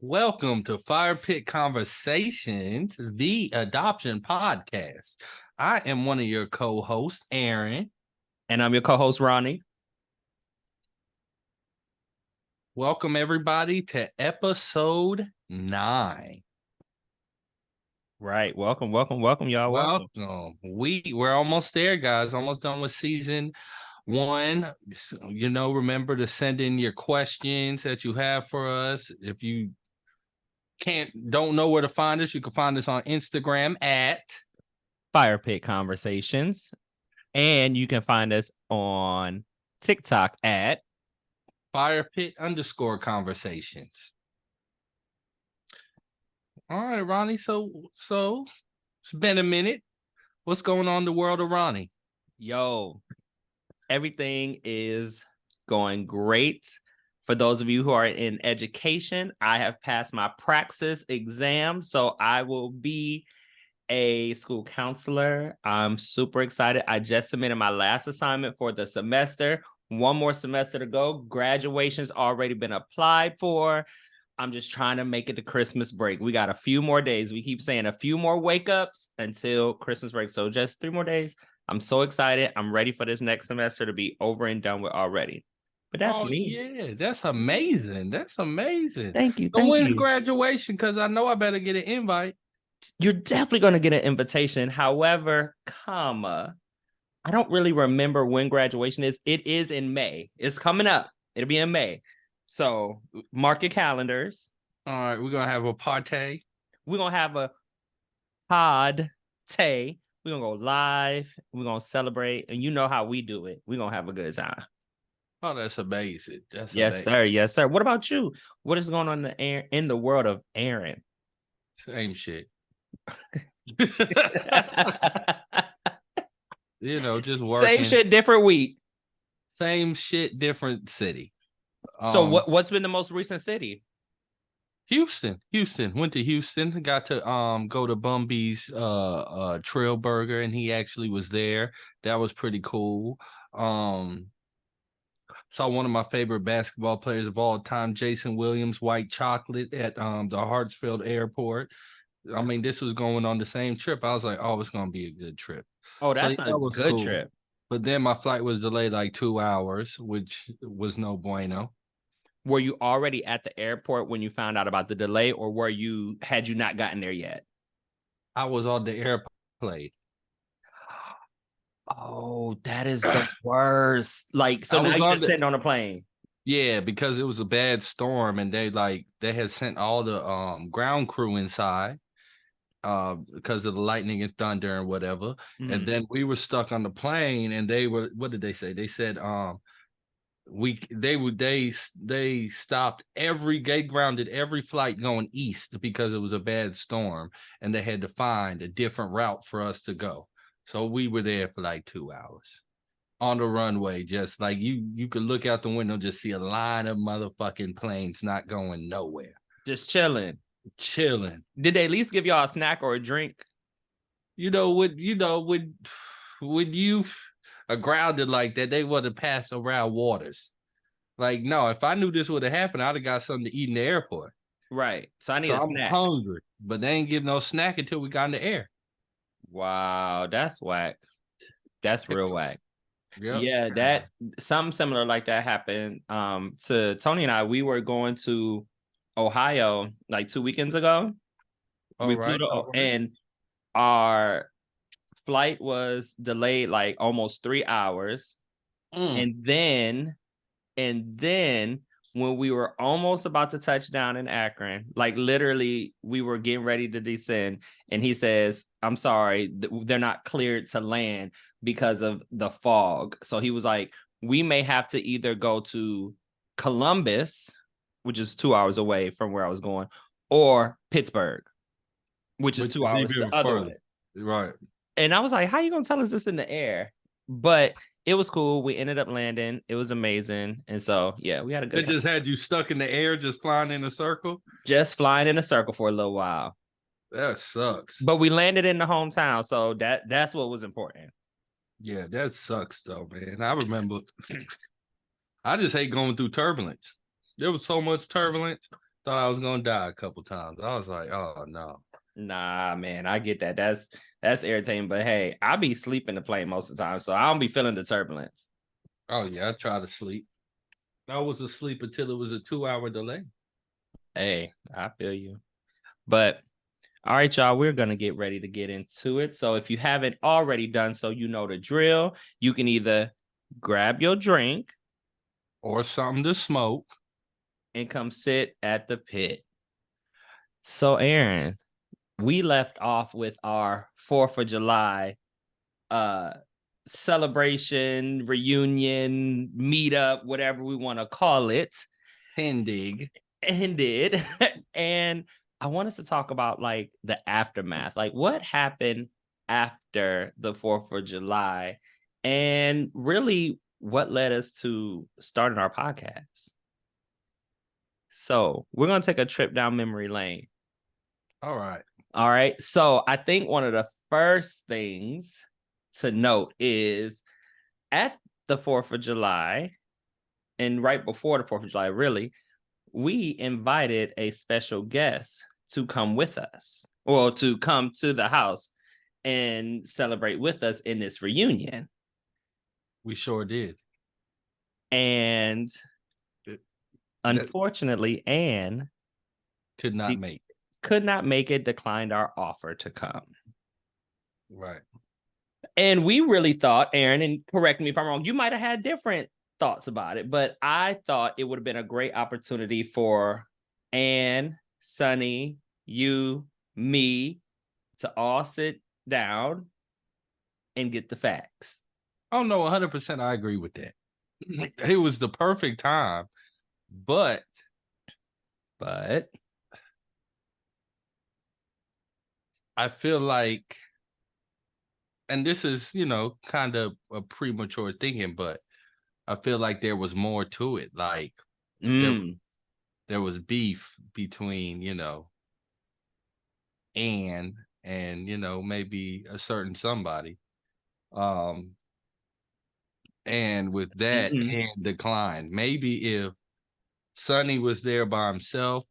Welcome to Firepit Conversations, the adoption podcast. I am one of your co-hosts, Aaron. And I'm your co-host, Ronnie. Welcome, everybody, to episode 9. Right. Welcome, y'all. Welcome. We're almost there, guys. Almost done with season 1. Remember to send in your questions that you have for us. If you don't know where to find us, you can find us on Instagram at Firepit Conversations. And you can find us on TikTok at Firepit_conversations. All right, Ronnie. So it's been a minute. What's going on in the world of Ronnie? Yo, everything is going great. For those of you who are in education, I have passed my praxis exam, so I will be a school counselor. I'm super excited. I just submitted my last assignment for the semester. One more semester to go. Graduation's already been applied for. I'm just trying to make it to Christmas break. We got a few more days. We keep saying a few more wake ups until Christmas break. So just 3 more days. I'm so excited. I'm ready for this next semester to be over and done with already. But that's me. Yeah, that's amazing. Thank you. So when's graduation? Because I know I better get an invite. You're definitely going to get an invitation. However, I don't really remember when graduation is. It is in May. It's coming up. It'll be in May. So mark your calendars. All right, we're going to have a party. We're going to have a pod tay. We're going to go live. We're going to celebrate. And you know how we do it. We're going to have a good time. Oh, that's amazing. Yes, sir. Yes, sir. What about you? What is going on in the world of Aaron? Same shit. Just working. Same shit, different week. Same shit, different city. So what's been the most recent city? Houston. Went to Houston. Got to go to Bumby's Trail Burger, and he actually was there. That was pretty cool. Saw one of my favorite basketball players of all time, Jason Williams, White Chocolate, at the Hartsfield Airport. I mean, this was going on the same trip. I was like, oh, it's going to be a good trip. Oh, that's a good trip. But then my flight was delayed like 2 hours, which was no bueno. Were you already at the airport when you found out about the delay, or had you not gotten there yet? I was on the airplane. Oh, that is the worst. Like, so now you're just sitting on a plane. Yeah, because it was a bad storm, and they had sent all the ground crew inside because of the lightning and thunder and whatever. Mm-hmm. And then we were stuck on the plane, and what did they say? They said they stopped they grounded every flight going east because it was a bad storm, and they had to find a different route for us to go. So we were there for like 2 hours on the runway, just like you could look out the window, just see a line of motherfucking planes not going nowhere. Just chilling. Did they at least give y'all a snack or a drink? When you are grounded like that, they would have passed around waters. Like, no, if I knew this would have happened, I'd have got something to eat in the airport. Right. So I need a snack. I'm hungry, but they ain't give no snack until we got in the air. Wow, that's whack. That's real whack. Yep. Yeah, that something similar like that happened to Tony and I. We were going to Ohio like 2 weekends ago. And our flight was delayed like almost 3 hours. And then when we were almost about to touch down in Akron, like literally we were getting ready to descend, and he says, I'm sorry, they're not cleared to land because of the fog. So he was like, we may have to either go to Columbus, which is 2 hours away from where I was going, or Pittsburgh, which is 2 hours the other way. Right. And I was like, how are you going to tell us this in the air? But it was cool. We ended up landing. It was amazing. And so, yeah, we had a good time. Just had you stuck in the air, just flying in a circle? Just flying in a circle for a little while. That sucks. But we landed in the hometown, so that's what was important. Yeah, that sucks, though, man. I remember. I just hate going through turbulence. There was so much turbulence. Thought I was gonna die a couple times. I was like, oh no. Nah, man, I get that. That's irritating. But hey, I be sleeping the plane most of the time, so I don't be feeling the turbulence. Oh yeah, I tried to sleep. I was asleep until it was a 2-hour delay. Hey, I feel you. But all right, y'all, we're gonna get ready to get into it. So if you haven't already done so, you know the drill. You can either grab your drink Or something to smoke. and come sit at the pit. So, Aaron, we left off with our 4th of July uh celebration, reunion, meetup, whatever we want to call it, Hendig. ended. And I want us to talk about like the aftermath, like what happened after the 4th of July, and really what led us to starting our podcast. So we're gonna take a trip down memory lane. All right. All right. So I think one of the first things to note is at the 4th of July, and right before the 4th of July, really, we invited a special guest to come with us, or to come to the house and celebrate with us in this reunion. We sure did. And unfortunately, Anne could not make it. Could not make it, declined our offer to come. Right. And we really thought, Aaron, and correct me if I'm wrong, you might have had different thoughts about it, but I thought it would have been a great opportunity for Anne, Sonny, you, me to all sit down and get the facts. Oh no, 100%. I agree with that. It was the perfect time, but I feel like, and this is, kind of a premature thinking, but I feel like there was more to it. Like there was beef between, Anne and, maybe a certain somebody. And with that, Anne declined. Maybe if Sonny was there by himself,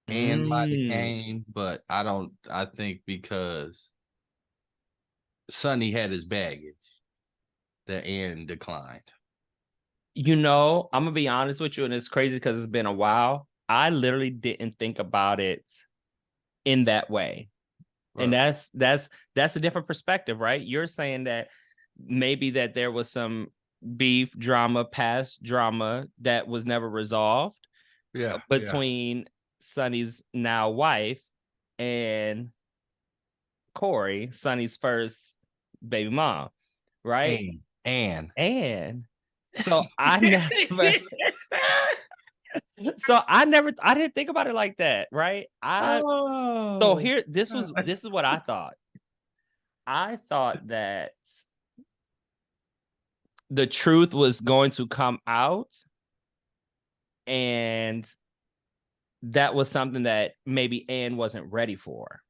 Anne might have came, but I think because Sonny had his baggage, that Anne declined. I'm gonna be honest with you, and it's crazy because it's been a while. I literally didn't think about it in that way. Right. And that's a different perspective, right? You're saying that maybe that there was some beef, drama, past drama that was never resolved between Sonny's now wife and Corey, Sonny's first baby mom, right? Anne. So I didn't think about it like that, right? So here, this is what I thought. I thought that the truth was going to come out, and that was something that maybe Anne wasn't ready for.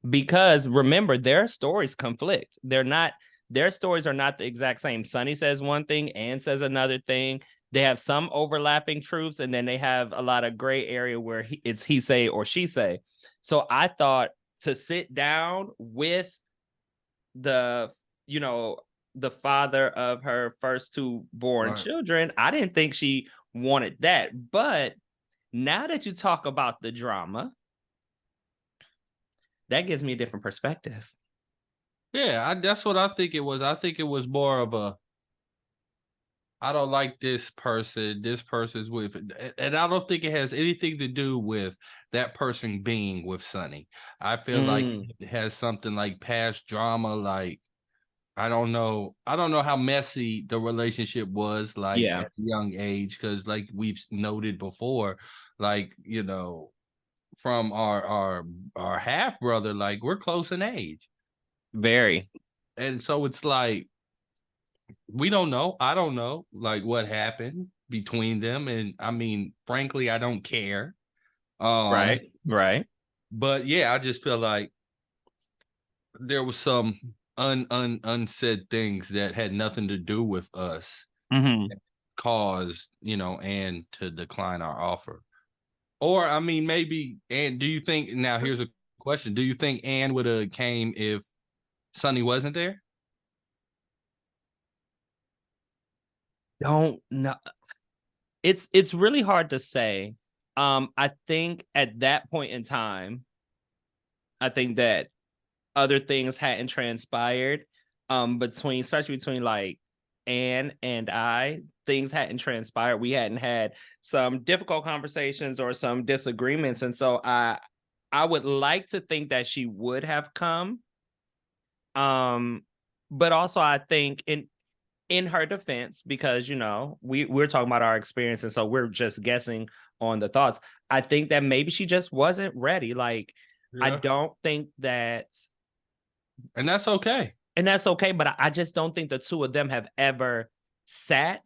Because remember, their stories conflict. Their stories are not the exact same. Sonny says one thing, Anne says another thing. They have some overlapping truths, and then they have a lot of gray area where it's he say or she say. So I thought to sit down with the father of her first two born children, I didn't think she wanted that. But now that you talk about the drama, that gives me a different perspective. Yeah, that's what I think it was. I think it was more of I don't like this person. This person's with, and I don't think it has anything to do with that person being with Sonny. I feel like it has something like past drama. Like I don't know how messy the relationship was like at a young age, because like we've noted before, like from our half brother, like we're close in age. Very. And so it's like we don't know. I don't know like what happened between them. And I mean, frankly, I don't care. Right. But yeah, I just feel like there was some unsaid things that had nothing to do with us, caused, and to decline our offer. Or I mean, maybe. And do you think now? Here's a question: do you think Ann would have came if Sonny wasn't there? Don't know. It's really hard to say. I think at that point in time, I think that other things hadn't transpired. Between especially between like Anne and I, things hadn't transpired. We hadn't had some difficult conversations or some disagreements. And so I would like to think that she would have come. But also I think in her defense, because you know, we're talking about our experience, and so we're just guessing on the thoughts. I think that maybe she just wasn't ready. Like, I Yeah, don't think that, and that's okay. and that's okay, but I just don't think the two of them have ever sat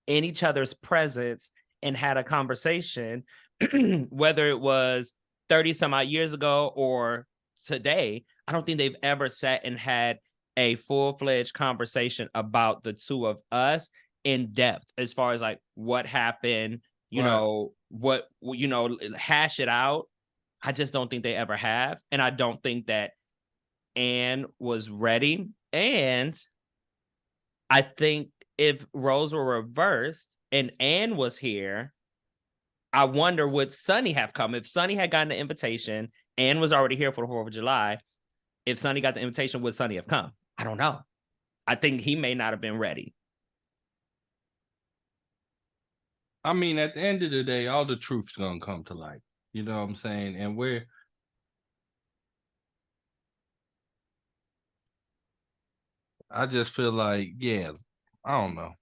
in each other's presence and had a conversation, whether it was 30 some odd years ago or today. I don't think they've ever sat and had a full-fledged conversation about the two of us in depth, as far as like what happened, Right. hash it out. I just don't think they ever have. And I don't think that Anne was ready. And I think if roles were reversed and Anne was here, I wonder would Sonny have come? If Sonny had gotten the invitation, Anne was already here for the 4th of July. If Sonny got the invitation, would Sonny have come? I don't know. I think he may not have been ready. I mean, at the end of the day, all the truth's gonna come to light. You know what I'm saying? And I just feel like, yeah, I don't know.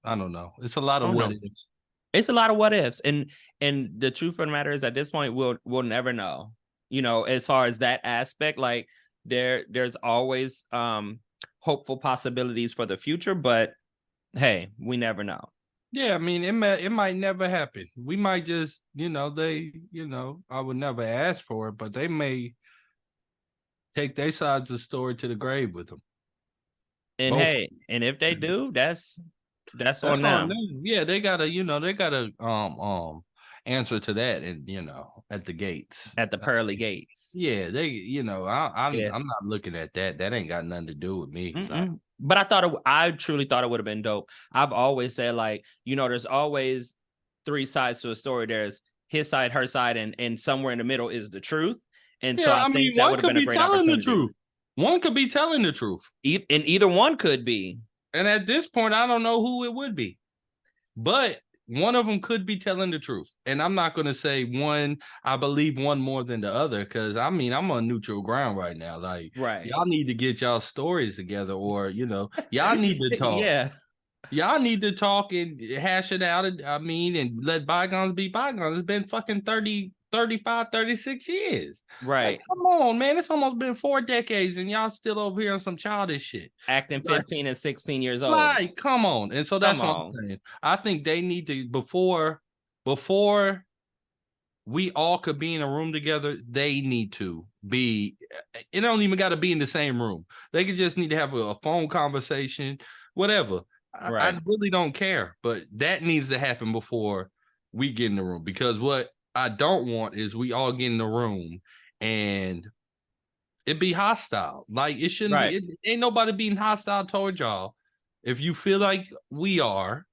I don't know. It's a lot I of don't what know. ifs. It's a lot of what ifs, and the truth of the matter is, at this point, we'll never know. You know, as far as that aspect, like there's always hopeful possibilities for the future, but hey, we never know. Yeah, I mean, it might never happen. We might just, I would never ask for it, but they may take their sides of the story to the grave with them. And Both. hey, and if they do, that's That's on on them them. Yeah, they gotta answer to that, and at the gates. at the pearly gates. Yeah, I'm If not looking at that. That ain't got nothing to do with me. Like, But I truly thought it would have been dope. I've always said, like, there's always three sides to a story. There's his side, her side, and somewhere in the middle is the truth. And so yeah, I I think mean, that one would have could been a be great telling the opportunity. truth. One could be telling the truth. And either one could be. And at this point, I don't know who it would be. But one of them could be telling the truth. And I'm not going to say one, I believe one more than the other, because I mean, I'm on neutral ground right now. Like, Right. y'all need to get y'all stories together, or, y'all need to talk. Yeah. Y'all need to talk and hash it out. I mean, and let bygones be bygones. It's been fucking 30, 35, 36 years. Like, Right. come on, man. It's almost been 4 decades and y'all still over here on some childish shit. Acting Like, 15 and 16 years old. like, come on. And so Come that's what I'm on. saying. I think they need to, before we all could be in a room together, they need to be, it don't even got to be in the same room. They could just need to have a phone conversation, whatever. I Right. really don't care, but that needs to happen before we get in the room, because what I don't want is we all get in the room and it be hostile. Like, it shouldn't be, Right. it ain't nobody being hostile towards y'all. If you feel like we are,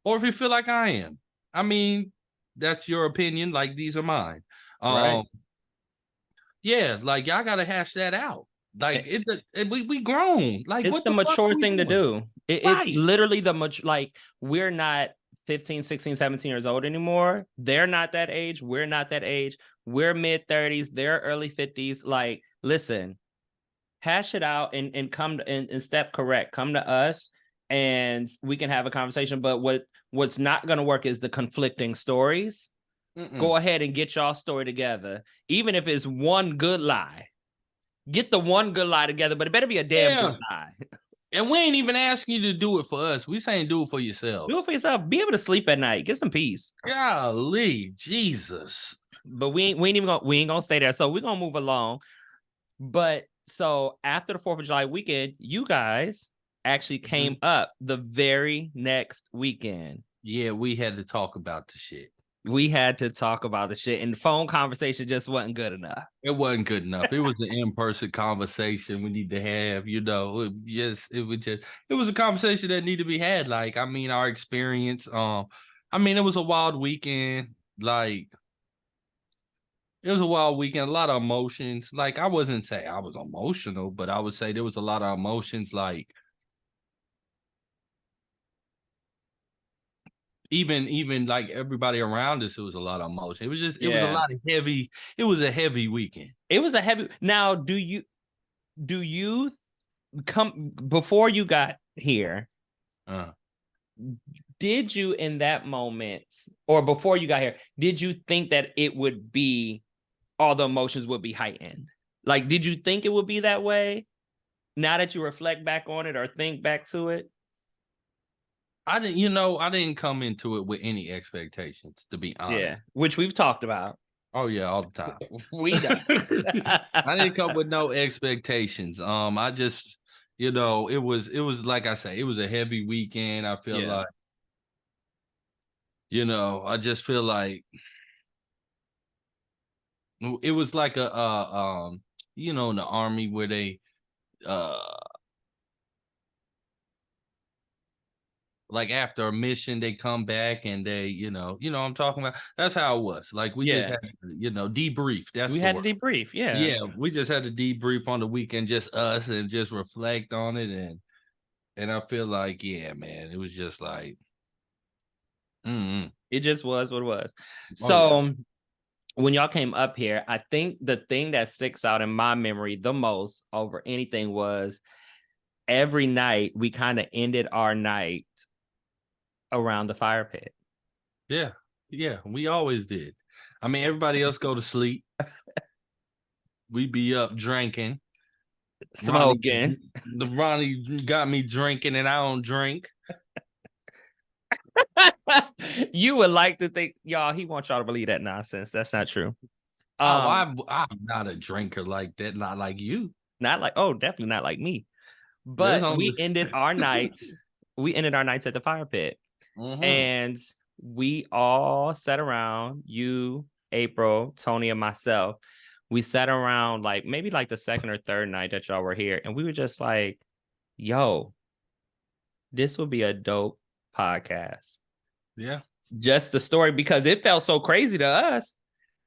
or if you feel like I am, I mean, that's your opinion. Like, these are mine. Right. Yeah, like, y'all gotta hash that out. Like, we grown. Like, It's what the the fuck are mature we thing to doing? do. It's Right. literally the much, like, we're not 15, 16, 17 years old anymore. They're not that age. We're not that age. We're mid 30s. They're early 50s. Like, listen, hash it out and come and step correct. Come to us and we can have a conversation. But what's not going to work is the conflicting stories. Go ahead and get y'all story together. Even if it's one good lie, get the one good lie together, but it better be a damn Yeah. good lie. And we ain't even asking you to do it for us. We saying do it for Do yourselves. it for yourself. Be able to sleep at night. Get some peace. Golly, Jesus. But we ain't gonna stay there. So we're gonna move along. But so after the 4th of July weekend, you guys actually came up the very next weekend. Yeah, we had to talk about the shit. We had to talk about the shit, and the phone conversation just wasn't good enough. It wasn't good enough. It was the in-person conversation we need to have, it was a conversation that needed to be had. Like, I mean, our experience, I mean, it was a wild weekend. Like, it was a wild weekend, a lot of emotions. Like, I wouldn't say I was emotional, but I would say there was a lot of emotions. Like, even like everybody around us, it was a lot of emotion. It was a Yeah. lot of heavy. It was a heavy weekend. It was a heavy. Now, do you come before you got here? Did you in that moment, or before you got here, did you think that it would be all the emotions would be heightened? Like, did you think it would be that way? Now that you reflect back on it or think back to it? I didn't come into it with any expectations, to be Yeah, honest. which we've talked about. Oh yeah, all the time. We know. I didn't come with no expectations. I just, it was like I say, it was a heavy weekend. I feel Yeah. like, I just feel like it was like in the army where they uh like after a mission they come back and they what I'm talking about. That's how it was. Like we just Yeah. had to, debrief. That's We the had word. to debrief. Yeah. Yeah, we just had to debrief on the weekend, just us, and just reflect on it. And I feel like, yeah, man, it was just like, It just was what it was. oh yeah, So when y'all came up here, I think the thing that sticks out in my memory the most over anything was every night we kind of ended our night around the fire pit. yeah, yeah. We always did. I mean, everybody else go to sleep. We be up drinking. Ronnie, Smoking. Ronnie got me drinking, and I don't drink. You would like to think, y'all, he wants y'all to believe that nonsense. That's not true. Oh, Um, I'm not a drinker like that. Not like you. Not like, oh, definitely not like me. There's But only. we ended our nights at the fire pit. Mm-hmm. And we all sat around, you, April, Tony, and myself. We sat around like maybe like the second or third night that y'all were here. And we were just like, yo, this would be a dope podcast. Yeah. Just the story, because it felt so crazy to us.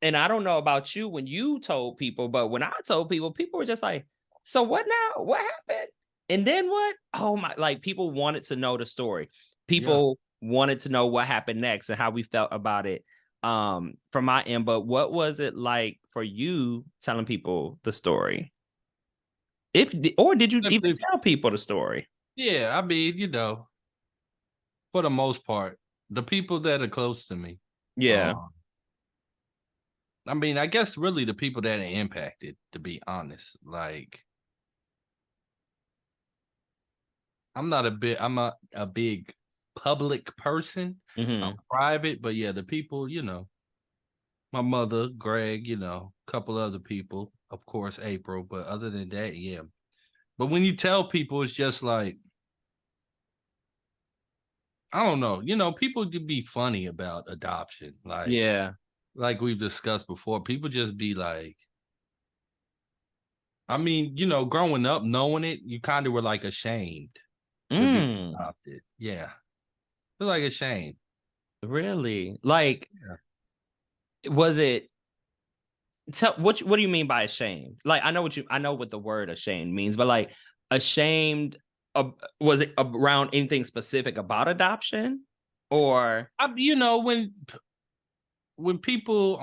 And I don't know about you when you told people, but when I told people, people were just like, so what now? What happened? And then what? Oh my, like people wanted to know the story. Yeah. People wanted to know what happened next and how we felt about it from my end. But what was it like for you telling people the story? Or did you even tell people the story? Yeah. I mean, for the most part, the people that are close to me. Yeah. I mean, I guess really the people that are impacted, to be honest. Like, I'm a big public person. I'm Mm-hmm. private, but yeah, the people, my mother, Greg, a couple other people, of course, April. But other than that, yeah. But when you tell people, it's just like, I don't know, people can be funny about adoption. Yeah. Like we've discussed before, people just be like, I mean, growing up, knowing it, you kind of were like ashamed to be adopted. Yeah. Feel like ashamed. Really? Like, Yeah. was it what do you mean by ashamed? Like I know what the word ashamed means, but like ashamed was it around anything specific about adoption or When people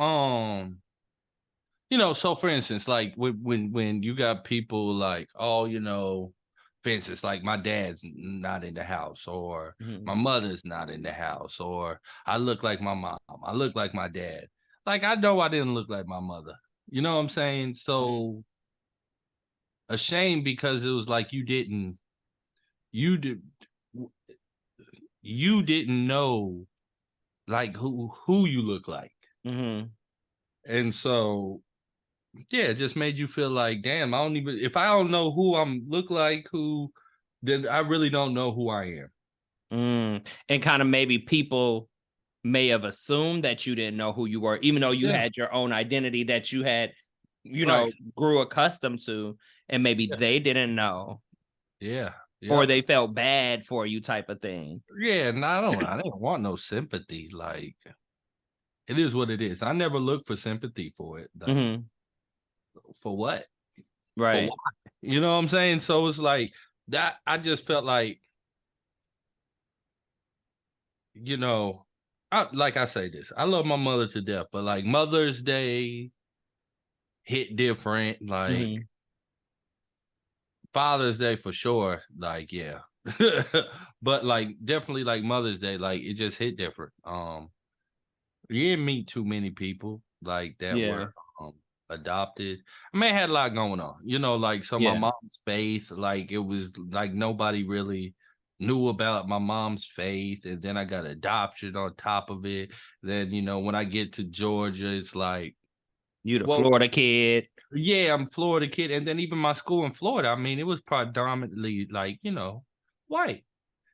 so for instance, like when you got people like, oh, for instance, like my dad's not in the house, or my mother's not in the house, or I look like my mom, I look like my dad. Like I know I didn't look like my mother. You know what I'm saying? So ashamed because it was like you did you didn't know like who you look like. And so yeah, it just made you feel like, damn, I don't even, if I don't know who I'm look like, then I really don't know who I am. and kind of maybe people may have assumed that you didn't know who you were, even though you Yeah, had your own identity that you had, right. grew accustomed to, and maybe Yeah, they didn't know, yeah, or yep. they felt bad for you type of thing. Yeah, and I didn't want no sympathy. Like, it is what it is. I never looked for sympathy for it. Like, Hmm. for what? For Right. what? You know what I'm saying? So it's like that. I just felt like, you know, like I say this, I love my mother to death, but like Mother's Day hit different. Like Hmm. Father's Day for sure. Like, yeah. But like definitely like Mother's Day, like it just hit different. You didn't meet too many people like that Yeah. were adopted. I mean, I had a lot going on, like so my Yeah. mom's faith, like it was like nobody really knew about my mom's faith, and then I got adoption on top of it. Then, when I get to Georgia, it's like, You the well, Florida kid. yeah, I'm Florida kid, and then even my school in Florida, I mean, it was predominantly like, white. So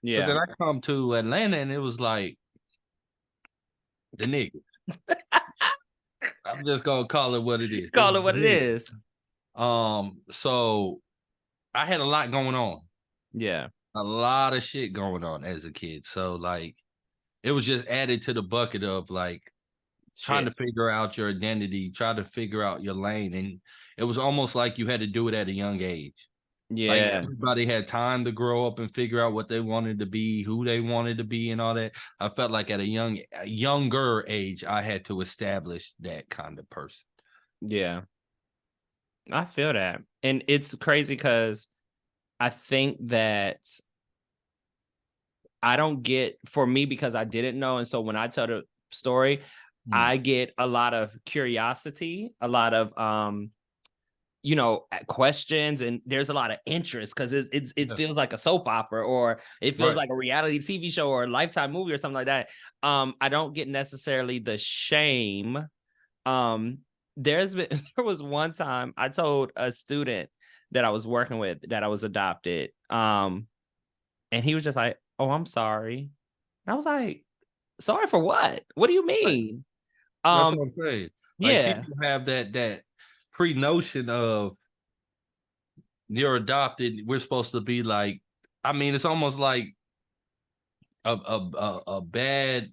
Yeah. then I come to Atlanta, and it was like the nigga. I'm just gonna call it what it is. It Call was it what it the is. so I had a lot going on, Yeah. a lot of shit going on as a kid. So like it was just added to the bucket of like trying Shit. to figure out your identity, try to figure out your lane. And it was almost like you had to do it at a young age. Like Yeah. everybody had time to grow up and figure out what they wanted to be, who they wanted to be, and all that. I felt like at a younger age, I had to establish that kind of person. Yeah. I feel that. And it's crazy because I think that I don't get, for me, because I didn't know. And so when I tell the story, Hmm. I get a lot of curiosity, a lot of questions, and there's a lot of interest because it Yeah. feels like a soap opera, or it feels Right. like a reality TV show or a Lifetime movie or something like that. I don't get necessarily the shame. Um, there's been there was one time I told a student that I was working with that I was adopted. And he was just like, "Oh, I'm sorry." And I was like, "Sorry for what? What do you Right. mean?" That's Um, what I'm saying. Like yeah, people have that pre notion of you're adopted. We're supposed to be like, I mean, it's almost like a bad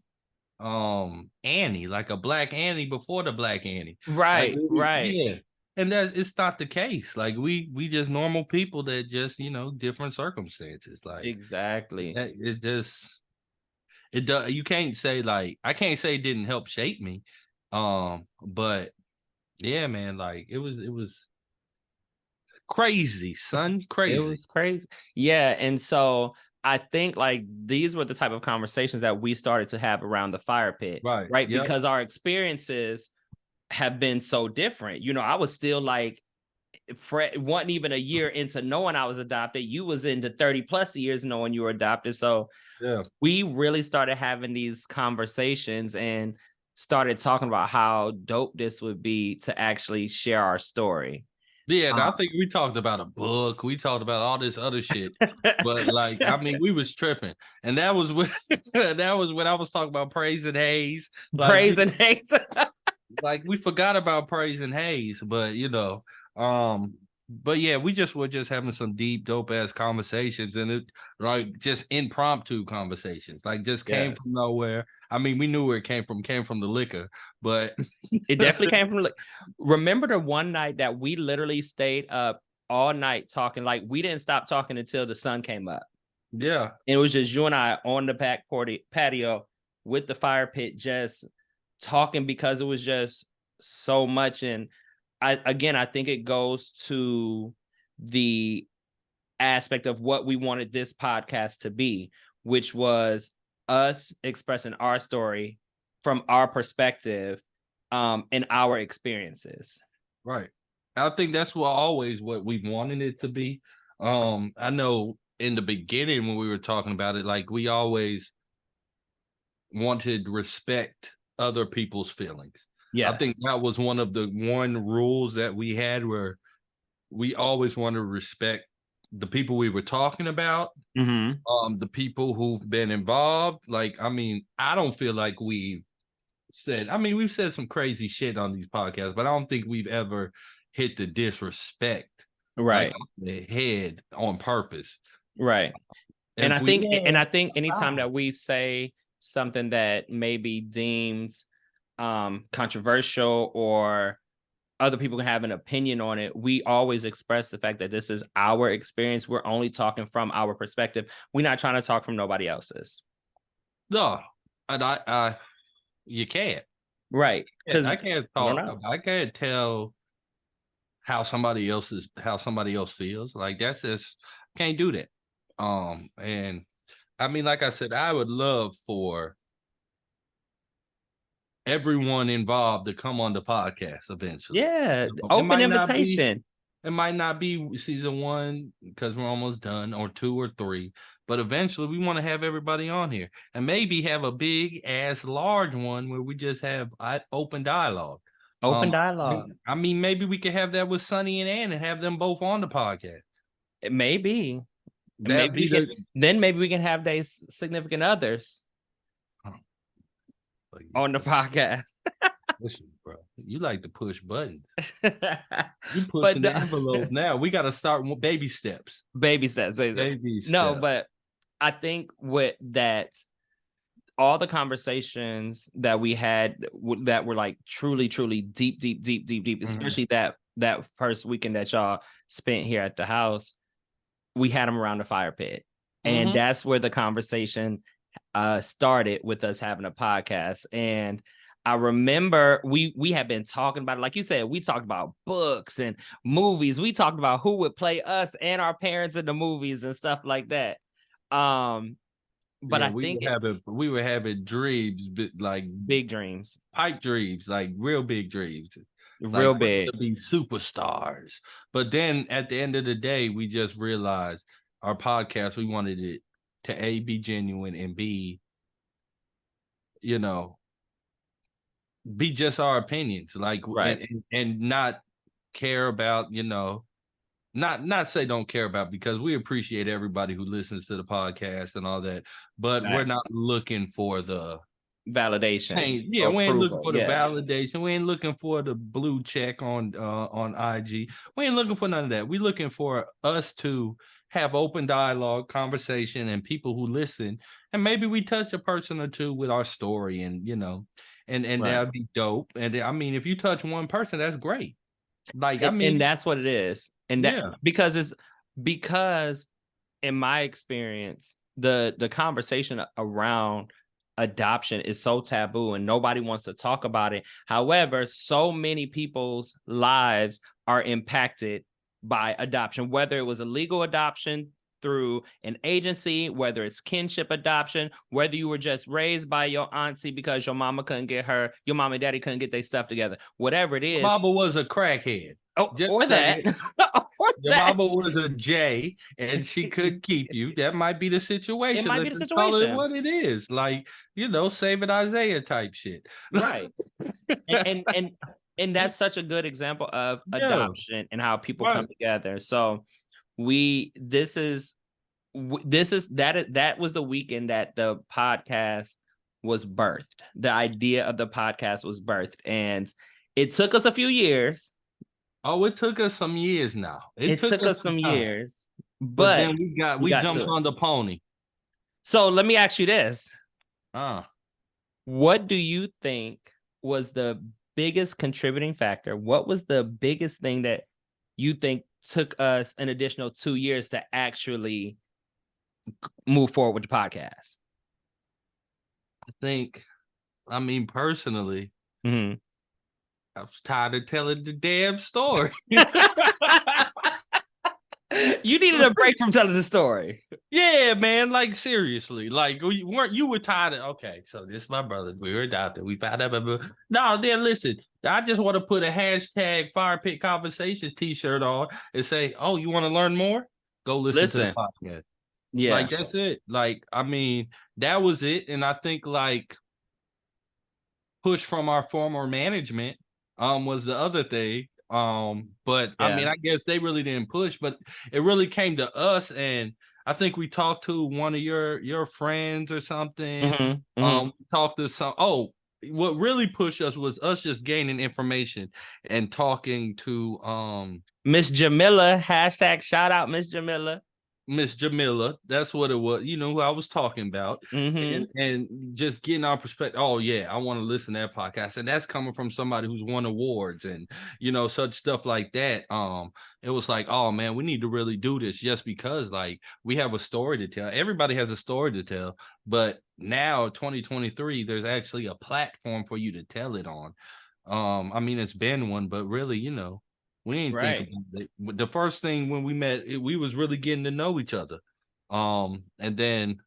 Annie, like a black Annie before the black Annie. Like right, right, yeah. And that it's not the case. Like we just normal people that just, different circumstances. Like exactly. that it just it does you can't say like I can't say it didn't help shape me. But yeah, man, like it was crazy, son. It Crazy. was crazy. Yeah, and so I think like these were the type of conversations that we started to have around the fire pit, Right. right? Yep. Because our experiences have been so different. I was still like wasn't even a year into knowing I was adopted. You was into 30 plus years knowing you were adopted. So Yeah. we really started having these conversations and started talking about how dope this would be to actually share our story. Yeah, and I Um, think we talked about a book. We talked about all this other shit. But like, I mean, we was tripping. And that was when that was when I was talking about praising Hayes. Like, praise and hate. like we forgot about praising Hayes, but um, but yeah, we just were just having some deep, dope ass conversations, and it like just impromptu conversations, like just came Yes. from nowhere. I mean, we knew where it came from the liquor, but It definitely came from remember the one night that we literally stayed up all night talking, like we didn't stop talking until the sun came up. yeah, It was just you and I on the back patio with the fire pit, just talking because it was just so much. And I think it goes to the aspect of what we wanted this podcast to be, which was us expressing our story from our perspective, and our experiences. right. I think that's what we wanted it to be. I know in the beginning when we were talking about it, like we always wanted to respect other people's feelings. I think Yes. that was one of the rules that we had where we always wanted to respect the people we were talking about, Mm-hmm. the people who've been involved. Like, I mean, I don't feel like we've said some crazy shit on these podcasts, but I don't think we've ever hit the disrespect like Right. on the head on purpose. Right. And if we And I think anytime that we say something that may be deemed controversial or other people can have an opinion on it, we always express the fact that this is our experience. We're only talking from our perspective. We're not trying to talk from nobody else's. no, and I you can't. Right. I Because can't I don't talk. know. I can't tell how somebody else feels. Like that's just can't do that. And I mean, like I said, I would love for everyone involved to come on the podcast eventually. Yeah. It Open might not be invitation. it might not be season 1 because we're almost done, or 2 or 3, but eventually we want to have everybody on here and maybe have a big ass large one where we just have open dialogue. Open Um, dialogue. I mean, maybe we could have that with Sonny and Ann and have them both on the podcast. It may be. That'd be Maybe we can have their significant others on the podcast. Listen, bro, you like to push buttons. You But pushing the envelope now. We got to start with baby steps. Baby steps. No, but I think with that, all the conversations that we had that were like truly, truly deep, especially that first weekend that y'all spent here at the house, we had them around the fire pit. And that's where the conversation started with us having a podcast. And I remember we had been talking about it. Like you said, we talked about books and movies. We talked about who would play us and our parents in the movies and stuff like that. But yeah, I think we were having dreams, like big dreams, pipe dreams, like real big dreams, real like big, to be superstars. But then at the end of the day, we just realized our podcast, we wanted it to A, be genuine, and B, you know, be just our opinions, like right? and not care about, not say don't care about, because we appreciate everybody who listens to the podcast and all that, but we're not looking for the validation. yeah, we ain't looking Approval. for the validation. We ain't looking for the blue check on IG. We ain't looking for none of that. We looking for us to have open dialogue, conversation, and people who listen, and maybe we touch a person or two with our story, and and Right. that'd be dope. And I mean, if you touch one person, that's great. Like, I And mean, that's what it is. And that yeah. because in my experience, the conversation around adoption is so taboo and nobody wants to talk about it. However, so many people's lives are impacted by adoption, whether it was a legal adoption through an agency, whether it's kinship adoption, whether you were just raised by your auntie because your mama and daddy couldn't get their stuff together, whatever it is. Mama was a crackhead. Or that. Your mama was a J and she couldn't keep you. That might be the situation. It might be the situation. Call it what it is. Like, saving Isaiah type shit. Right. and that's such a good example of adoption and how people come together. So that was the weekend that the podcast was birthed. The idea of the podcast was birthed, and it took us a few years. Oh, it took us some years now. It took us some years, but then we jumped on the pony. So let me ask you this. What do you think was the biggest contributing factor? What was the biggest thing that you think took us an additional 2 years to actually move forward with the podcast? I mean, personally, I was tired of telling the damn story. You needed a break from telling the story. Yeah, man. Like, seriously. Like, you were tired of, okay, so this is my brother. We were adopted. We found out. No, then listen. I just want to put a hashtag Firepit Conversations t-shirt on and say, oh, you want to learn more? Go listen to the podcast. Yeah. Like, that's it. Like, I mean, that was it. And I think, like, push from our former management was the other thing. But I mean, I guess they really didn't push, but it really came to us, and I think we talked to one of your friends or something. Talked to some. Oh, what really pushed us was us just gaining information and talking to Miss Jamila. Hashtag shout out Miss Jamila. Miss Jamila, that's what it was. You know who I was talking about, and just getting our perspective. Oh yeah, I want to listen to that podcast, and that's coming from somebody who's won awards and such stuff like that. It was like, oh man, we need to really do this just because like we have a story to tell. Everybody has a story to tell, but now 2023, there's actually a platform for you to tell it on. I mean, it's been one, but really, we didn't think about it. The first thing when we met, we was really getting to know each other. And then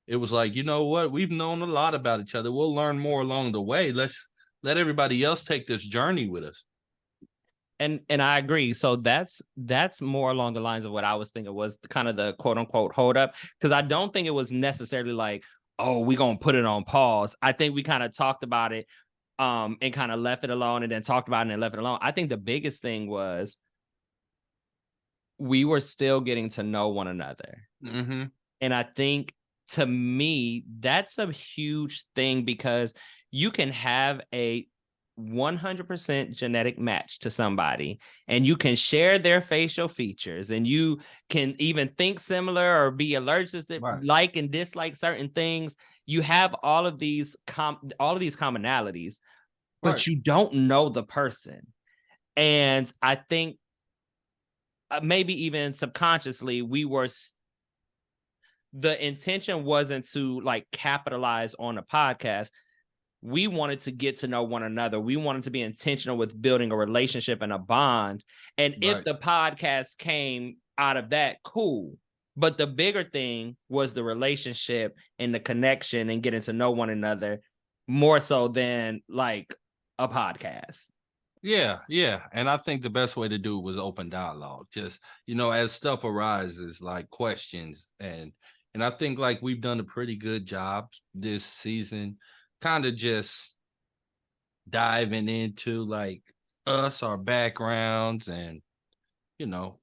it was like, you know what? We've known a lot about each other. We'll learn more along the way. Let's let everybody else take this journey with us. And I agree. So that's more along the lines of what I was thinking was kind of the quote unquote hold up. Because I don't think it was necessarily like, oh, we're gonna put it on pause. I think we kind of talked about it and kind of left it alone and then talked about it and left it alone. I think the biggest thing was we were still getting to know one another. And I think to me, that's a huge thing because you can have a 100% genetic match to somebody and you can share their facial features and you can even think similar or be allergic to like and dislike certain things. You have all of these commonalities, but you don't know the person. And I think maybe even subconsciously the intention wasn't to like capitalize on a podcast. We wanted to get to know one another. We wanted to be intentional with building a relationship and a bond. And if the podcast came out of that, cool. But the bigger thing was the relationship and the connection and getting to know one another more so than like a podcast. Yeah. And I think the best way to do it was open dialogue. Just, as stuff arises, like questions. And I think like we've done a pretty good job this season, kind of just diving into like us, our backgrounds, and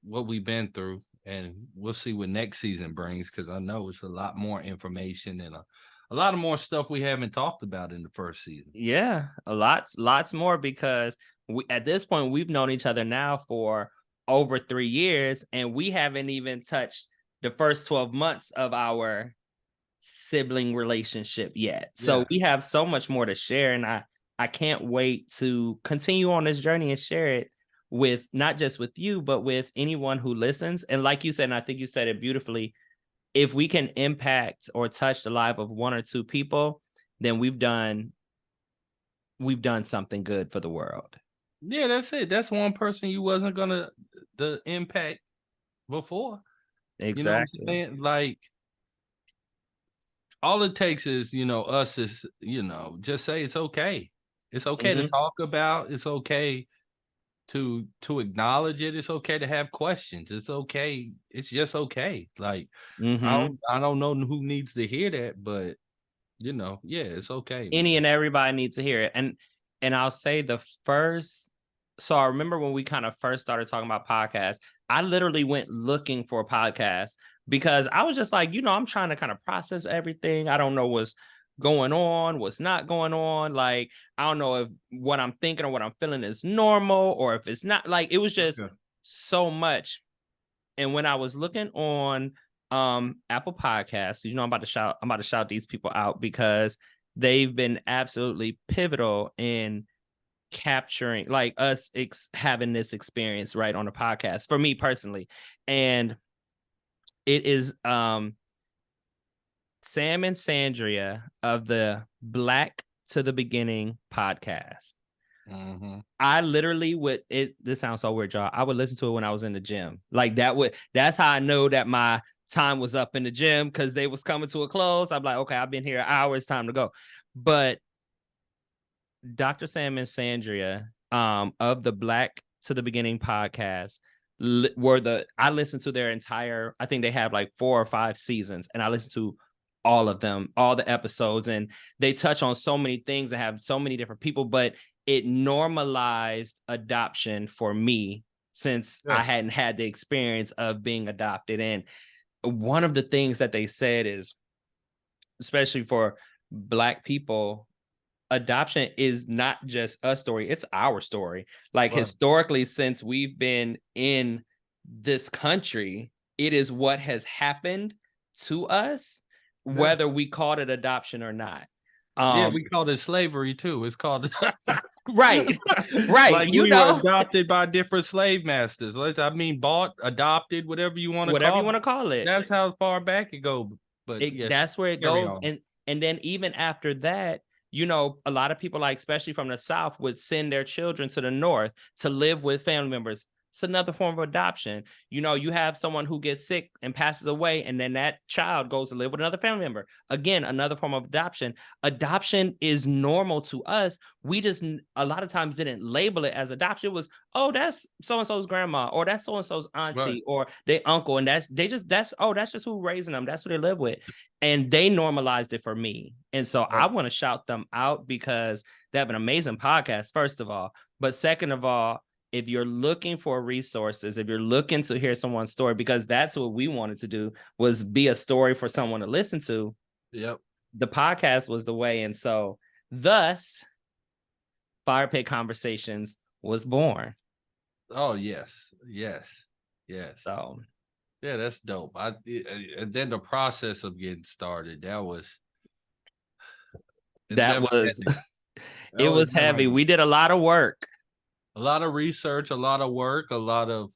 what we've been through. And we'll see what next season brings, because I know it's a lot more information and a lot of more stuff we haven't talked about in the first season. Yeah, lots more, because at this point we've known each other now for over 3 years, and we haven't even touched the first 12 months of our sibling relationship yet. So we have so much more to share, and I can't wait to continue on this journey and share it with not just with you, but with anyone who listens. And like you said, and I think you said it beautifully, if we can impact or touch the life of one or two people, then we've done something good for the world. Yeah, that's it. That's one person you wasn't gonna the impact before. Exactly. You know what I'm saying? Like, all it takes is, us is, just say it's okay. It's okay to talk about. It's okay to acknowledge it. It's okay to have questions. It's okay. It's just okay. Like, I don't know who needs to hear that, but it's okay. Any and everybody needs to hear it. And I'll say so I remember when we kind of first started talking about podcasts, I literally went looking for a podcast because I was just like, I'm trying to kind of process everything. I don't know what's going on, what's not going on. Like, I don't know if what I'm thinking or what I'm feeling is normal or if it's not. Like, it was just so much. And when I was looking on Apple Podcasts, I'm about to shout these people out because they've been absolutely pivotal in capturing like us having this experience right on a podcast for me personally. And it is Sam and Sandria of the Black to the Beginning podcast. I literally this sounds so weird, y'all. I would listen to it when I was in the gym. Like that's how I know that my time was up in the gym, because they was coming to a close. I'm like, okay, I've been here an hour, it's time to go. But Dr. Sam and Sandria of the Black to the Beginning podcast I listened to their entire, I think they have like 4 or 5 seasons, and I listened to all of them, all the episodes, and they touch on so many things and have so many different people, but it normalized adoption for me since I hadn't had the experience of being adopted. And one of the things that they said is, especially for Black people, adoption is not just a story, it's our story. Like historically, since we've been in this country, it is what has happened to us, whether we called it adoption or not. We called it slavery too. It's called right. Like we were adopted by different slave masters. I mean, bought, adopted, whatever you want to call it. That's how far back it goes. But that's where it goes. And then even after that, you know, a lot of people, like especially from the South, would send their children to the North to live with family members. It's another form of adoption. You know, you have someone who gets sick and passes away, and then that child goes to live with another family member. Again, another form of adoption. Adoption is normal to us. We just a lot of times didn't label it as adoption. It was, oh, that's so-and-so's grandma, or that's so-and-so's auntie, or their uncle, and that's just who raising them. That's who they live with. And they normalized it for me. And so I want to shout them out because they have an amazing podcast, first of all. But second of all, if you're looking for resources, if you're looking to hear someone's story, because that's what we wanted to do, was be a story for someone to listen to. Yep. The podcast was the way. And so thus, Firepit Conversations was born. Oh, yes. So yeah, that's dope. And then the process of getting started, that was it was heavy. We did a lot of work. A lot of research, a lot of work, a lot of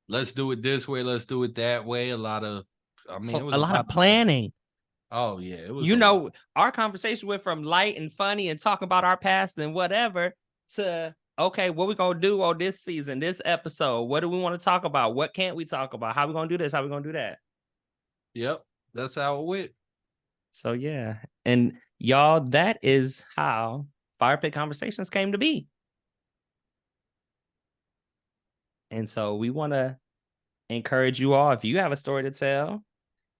let's do it this way, let's do it that way. It was a lot of planning. Oh, yeah. It was, you know, our conversation went from light and funny and talking about our past and whatever to, okay, what we going to do on this season, this episode? What do we want to talk about? What can't we talk about? How we going to do this? How we going to do that? Yep. That's how it went. So, yeah. And y'all, that is how Firepit Conversations came to be. And so we want to encourage you all, if you have a story to tell,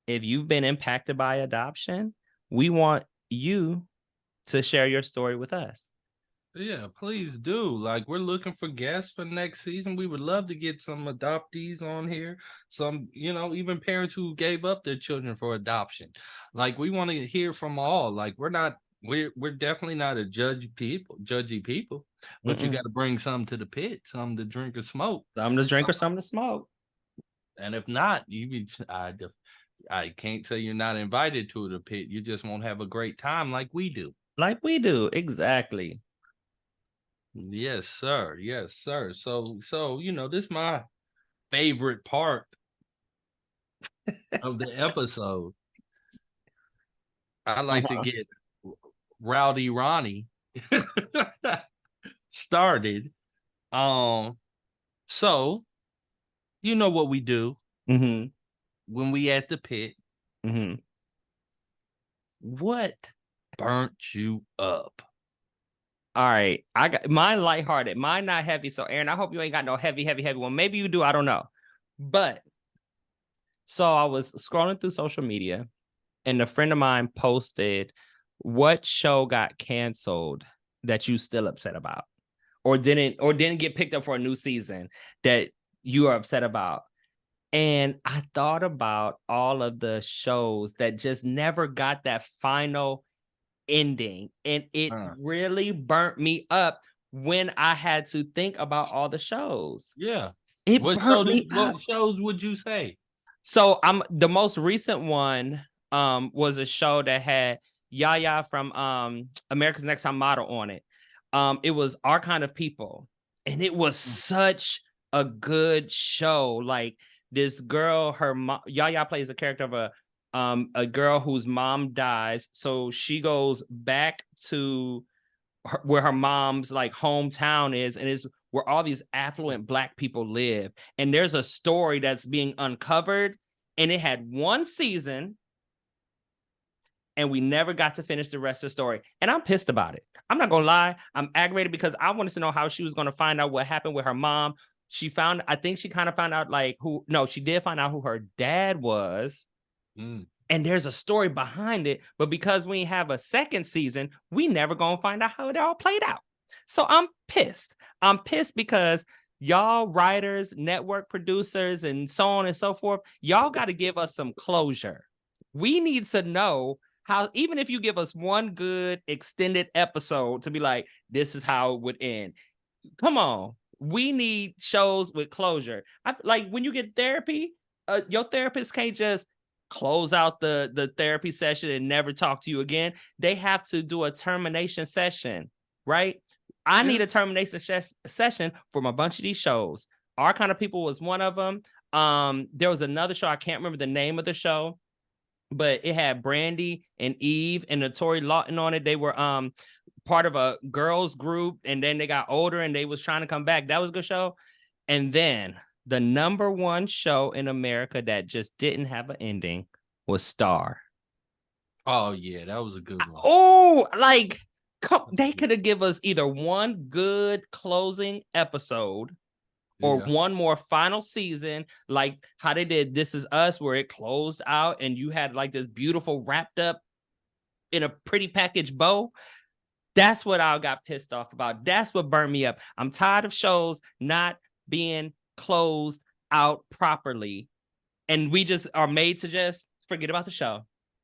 if you've been impacted by adoption, we want you to share your story with us. Yeah, please do. Like, we're looking for guests for next season. We would love to get some adoptees on here. Some, you know, even parents who gave up their children for adoption. Like, we want to hear from all. Like, we're definitely not a judgy people, but you got to bring some to the pit, some to drink or smoke. Some to drink or some to smoke. And if not, I can't say you're not invited to the pit. You just won't have a great time like we do. Exactly. Yes, sir. So, you know, this is my favorite part of the episode. I like to get Rowdy Ronnie started. So you know what we do when we at the pit. What burnt you up? All right, I got mine lighthearted, mine not heavy. So Aaron, I hope you ain't got no heavy one. Maybe you do, I don't know. But so I was scrolling through social media and a friend of mine posted, what show got canceled that you still upset about, or didn't get picked up for a new season that you are upset about? And I thought about all of the shows that just never got that final ending, and it really burnt me up when I had to think about all the shows. Yeah. What shows would you say? So the most recent one was a show that had Yaya from America's Next Top Model on it. It was Our Kind of People, and it was such a good show. Like, this girl, her mom, Yaya plays a character of a girl whose mom dies, so she goes back to where her mom's like hometown is, and is where all these affluent Black people live. And there's a story that's being uncovered, and it had one season, and we never got to finish the rest of the story. And I'm pissed about it. I'm not gonna lie, I'm aggravated because I wanted to know how she was gonna find out what happened with her mom. I think she kind of found out she did find out who her dad was. And there's a story behind it, but because we have a second season, we never gonna find out how it all played out. So I'm pissed. I'm pissed because y'all writers, network producers, and so on and so forth, y'all got to give us some closure. We need to know how, even if you give us one good extended episode to be like, this is how it would end. Come on. We need shows with closure. Like when you get therapy, your therapist can't just close out the therapy session and never talk to you again. They have to do a termination session, right? I need a termination session from a bunch of these shows. Our Kind of People was one of them. There was another show, I can't remember the name of the show, but it had Brandy and Eve and Tori Lawton on it. They were part of a girls group, and then they got older and they was trying to come back. That was a good show. And then the number one show in America that just didn't have an ending was Star. Oh yeah, that was a good one. Oh, like they could have given us either one good closing episode or one more final season, like how they did This Is Us, where it closed out and you had like this beautiful wrapped up in a pretty packaged bow. That's what I got pissed off about. That's what burned me up. I'm tired of shows not being closed out properly. And we just are made to just forget about the show.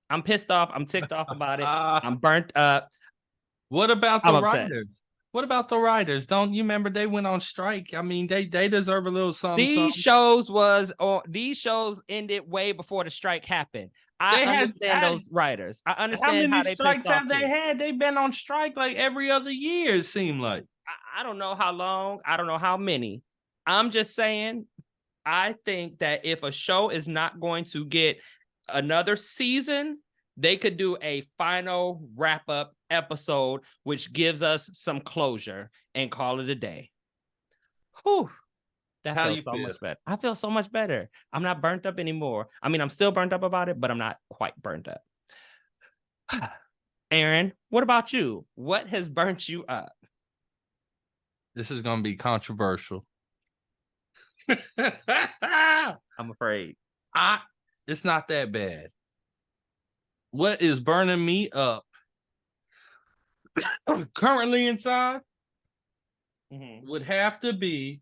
I'm pissed off. I'm ticked off about it. I'm burnt up. What about the writers? What about the writers? Don't you remember they went on strike? I mean, they deserve a little something. These shows ended way before the strike happened. I understand those writers. I understand how many strikes have they had. They've been on strike like every other year, it seemed like. I don't know how long. I don't know how many. I'm just saying, I think that if a show is not going to get another season, they could do a final wrap-up episode, which gives us some closure and call it a day. Whew. That feels so much better. I feel so much better. I'm not burnt up anymore. I mean, I'm still burnt up about it, but I'm not quite burnt up. Aaron, what about you? What has burnt you up? This is going to be controversial. I'm afraid. It's not that bad. What is burning me up currently inside would have to be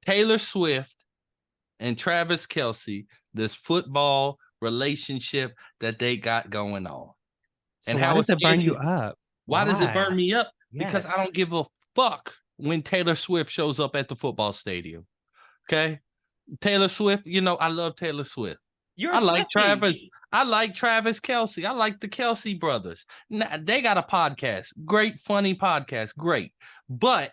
Taylor Swift and Travis Kelce, this football relationship that they got going on. So and how does it burn you up? Why does it burn me up? Yes. Because I don't give a fuck when Taylor Swift shows up at the football stadium. Okay? Taylor Swift, you know, I love Taylor Swift. I like Travis. I like Travis Kelce. I like the Kelce brothers. Now, they got a podcast. Great, funny podcast. Great. But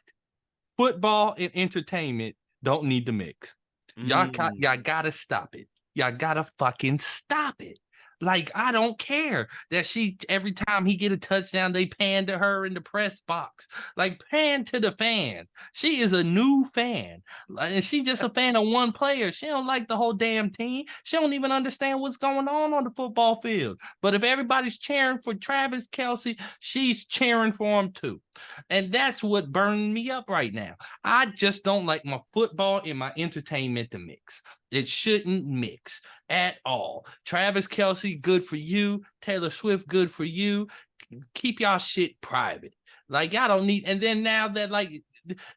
football and entertainment don't need to mix. Y'all gotta stop it. Y'all gotta fucking stop it. Like, I don't care that every time he get a touchdown, they pan to her in the press box. Like, pan to the fan. She is a new fan. And she just a fan of one player. She don't like the whole damn team. She don't even understand what's going on the football field. But if everybody's cheering for Travis Kelce, she's cheering for him too. And that's what burned me up right now. I just don't like my football and my entertainment to mix. It shouldn't mix at all. Travis Kelce, good for you. Taylor Swift, good for you. Keep y'all shit private. Like, y'all don't need. And then now that, like,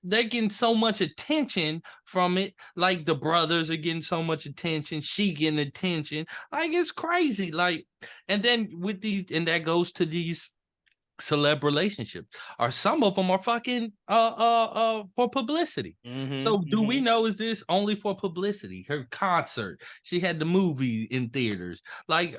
they're getting so much attention from it, like the brothers are getting so much attention, she getting attention. Like, it's crazy. Like, and then with these, and that goes to these celeb relationships, or some of them are fucking for publicity. So do we know, is this only for publicity? Her concert, she had the movie in theaters. Like,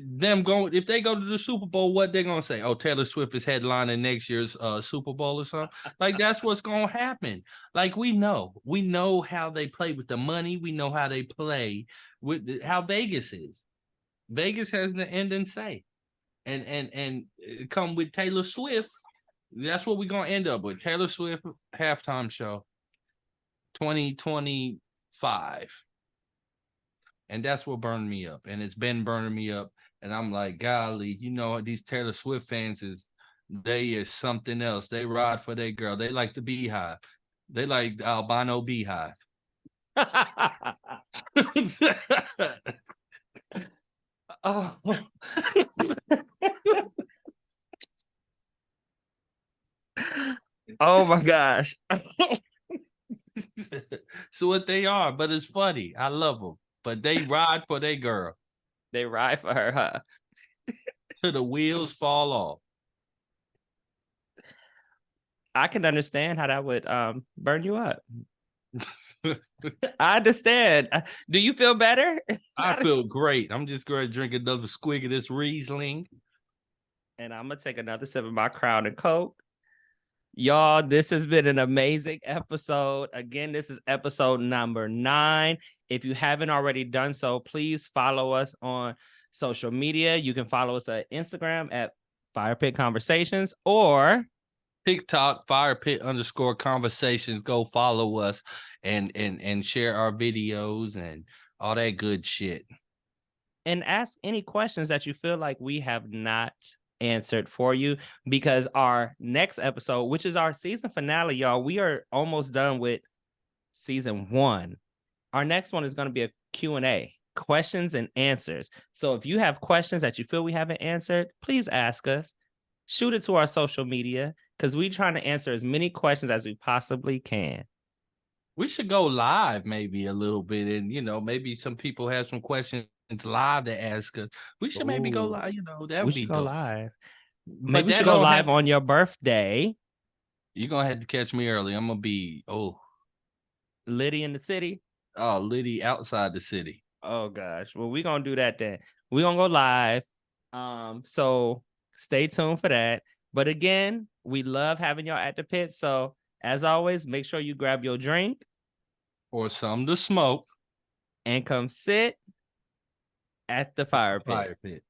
them going, if they go to the Super Bowl, what they're gonna say? Oh, Taylor Swift is headlining next year's Super Bowl or something. Like, that's what's gonna happen. Like, we know how they play with the money. We know how they play with how Vegas is. Vegas has the ending say. And come with Taylor Swift. That's what we're gonna end up with. Taylor Swift halftime show 2025. And that's what burned me up. And it's been burning me up. And I'm like, golly, you know, these Taylor Swift fans they is something else. They ride for their girl. They like the Beehive. They like the albino Beehive. Oh. Oh my gosh. So what they are, but it's funny. I love them. But they ride for their girl They ride for her, huh? till the wheels fall off. I can understand how that would burn you up. I understand. Do you feel better? I feel great. I'm just going to drink another squig of this Riesling. And I'm gonna take another sip of my Crown and Coke. Y'all, this has been an amazing episode. Again, this is episode number 9. If you haven't already done so, please follow us on social media. You can follow us at Instagram at Firepit Conversations or TikTok, Firepit_conversations. Go follow us and share our videos and all that good shit. and ask any questions that you feel like we have not answered for you, because our next episode, which is our season finale, y'all, we are almost done with season 1. Our next one is going to be a Q&A, questions and answers. So if you have questions that you feel we haven't answered, please ask us. Shoot it to our social media, because we're trying to answer as many questions as we possibly can. We should go live maybe a little bit, and maybe some people have some questions live to ask us. We should maybe go Ooh, live. That we would be should go dope. live. But Maybe we that should go don't live have. on your birthday. You're gonna have to catch me early. I'm gonna be Liddy in the city. Liddy outside the city. Oh gosh. Well, we're gonna do that then. We're gonna go live. So stay tuned for that. But again, we love having y'all at the pit. So as always, make sure you grab your drink Or something to smoke. and come sit at the fire pit. Fire pit.